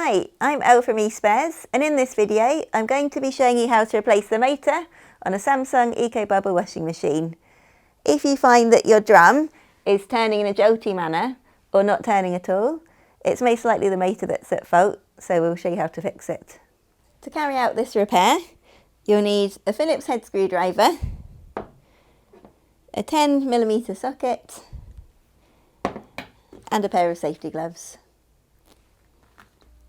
Hi, I'm Elle from eSpares, and in this video I'm going to be showing you how to replace the motor on a Samsung EcoBUBBLE washing machine. If you find that your drum is turning in a jolty manner or not turning at all, it's most likely the motor that's at fault, so we'll show you how to fix it. To carry out this repair, you'll need a Phillips head screwdriver, a 10mm socket and a pair of safety gloves.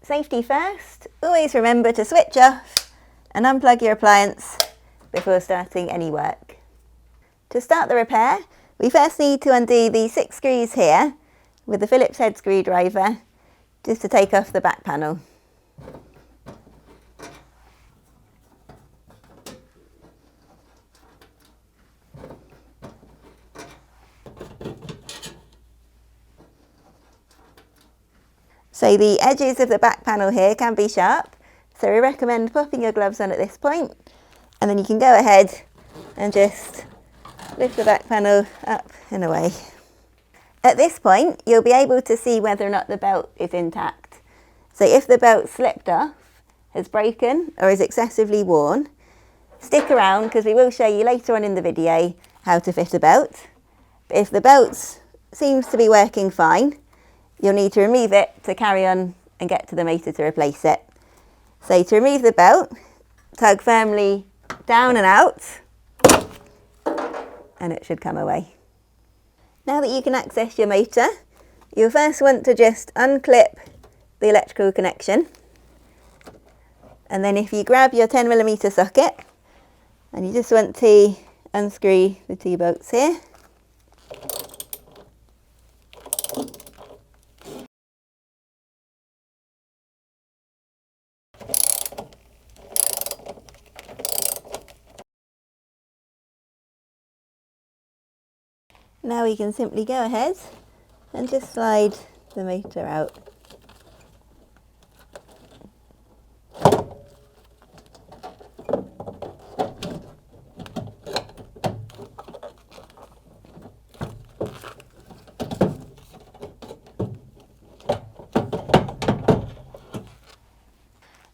Safety first, always remember to switch off and unplug your appliance before starting any work. To start the repair, we first need to undo the 6 screws here with the Phillips head screwdriver just to take off the back panel. So the edges of the back panel here can be sharp, so we recommend popping your gloves on at this point, and then you can go ahead and just lift the back panel up and away. At this point, you'll be able to see whether or not the belt is intact. So if the belt slipped off, has broken, or is excessively worn, stick around because we will show you later on in the video how to fit a belt. But if the belt seems to be working fine, you'll need to remove it to carry on and get to the motor to replace it. So to remove the belt, tug firmly down and out, and it should come away. Now that you can access your motor, you'll first want to just unclip the electrical connection. And then if you grab your 10mm socket, and you just want to unscrew the 2 bolts here. Now we can simply go ahead and just slide the motor out.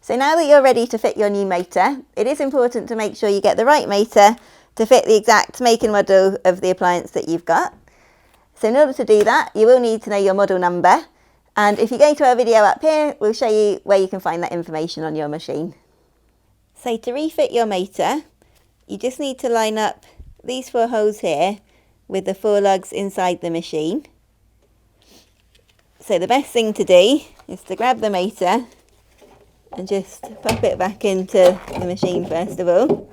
So now that you're ready to fit your new motor, it is important to make sure you get the right motor to fit the exact make and model of the appliance that you've got. So in order to do that, you will need to know your model number. And if you go to our video up here, we'll show you where you can find that information on your machine. So to refit your motor, you just need to line up these 4 holes here with the 4 lugs inside the machine. So the best thing to do is to grab the motor and just pop it back into the machine first of all.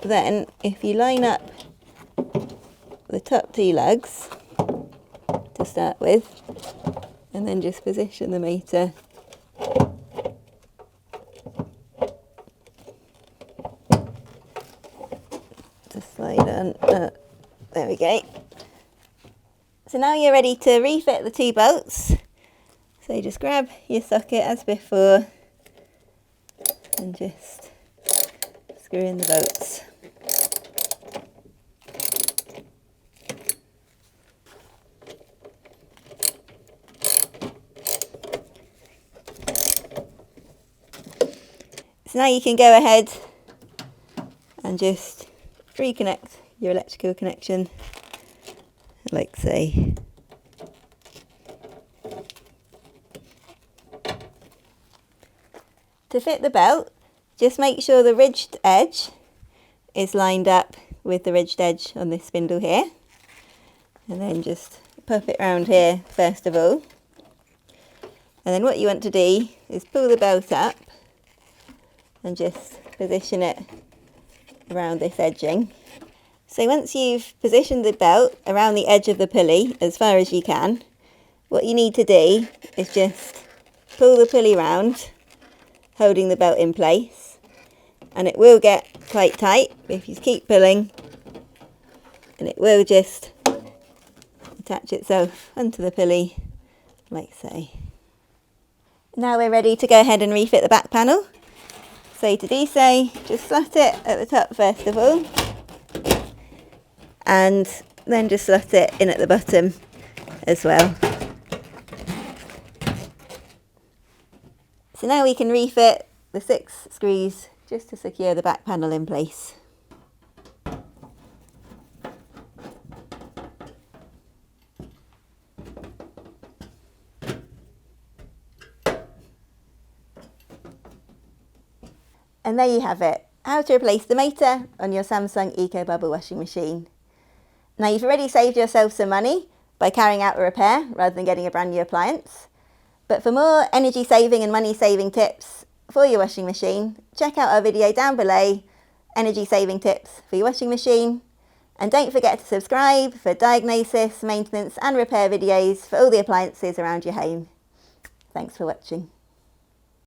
Then, if you line up the top 2 lugs to start with, and then just position the motor to slide on. There we go. So now you're ready to refit the 2 bolts. So just grab your socket as before and just screw in the bolts. So now you can go ahead and just reconnect your electrical connection, like so. To fit the belt, just make sure the ridged edge is lined up with the ridged edge on this spindle here. And then just pop it round here first of all. And then what you want to do is pull the belt up and just position it around this edging. So once you've positioned the belt around the edge of the pulley as far as you can, what you need to do is just pull the pulley round, holding the belt in place, and it will get quite tight if you keep pulling, and it will just attach itself onto the pulley like so. Now we're ready to go ahead and refit the back panel. So to do so, just slot it at the top first of all, and then just slot it in at the bottom as well. So now we can refit the 6 screws just to secure the back panel in place. And there you have it, how to replace the motor on your Samsung EcoBUBBLE washing machine. Now you've already saved yourself some money by carrying out a repair rather than getting a brand new appliance. But for more energy saving and money saving tips for your washing machine, check out our video down below, energy saving tips for your washing machine. And don't forget to subscribe for diagnosis, maintenance and repair videos for all the appliances around your home. Thanks for watching.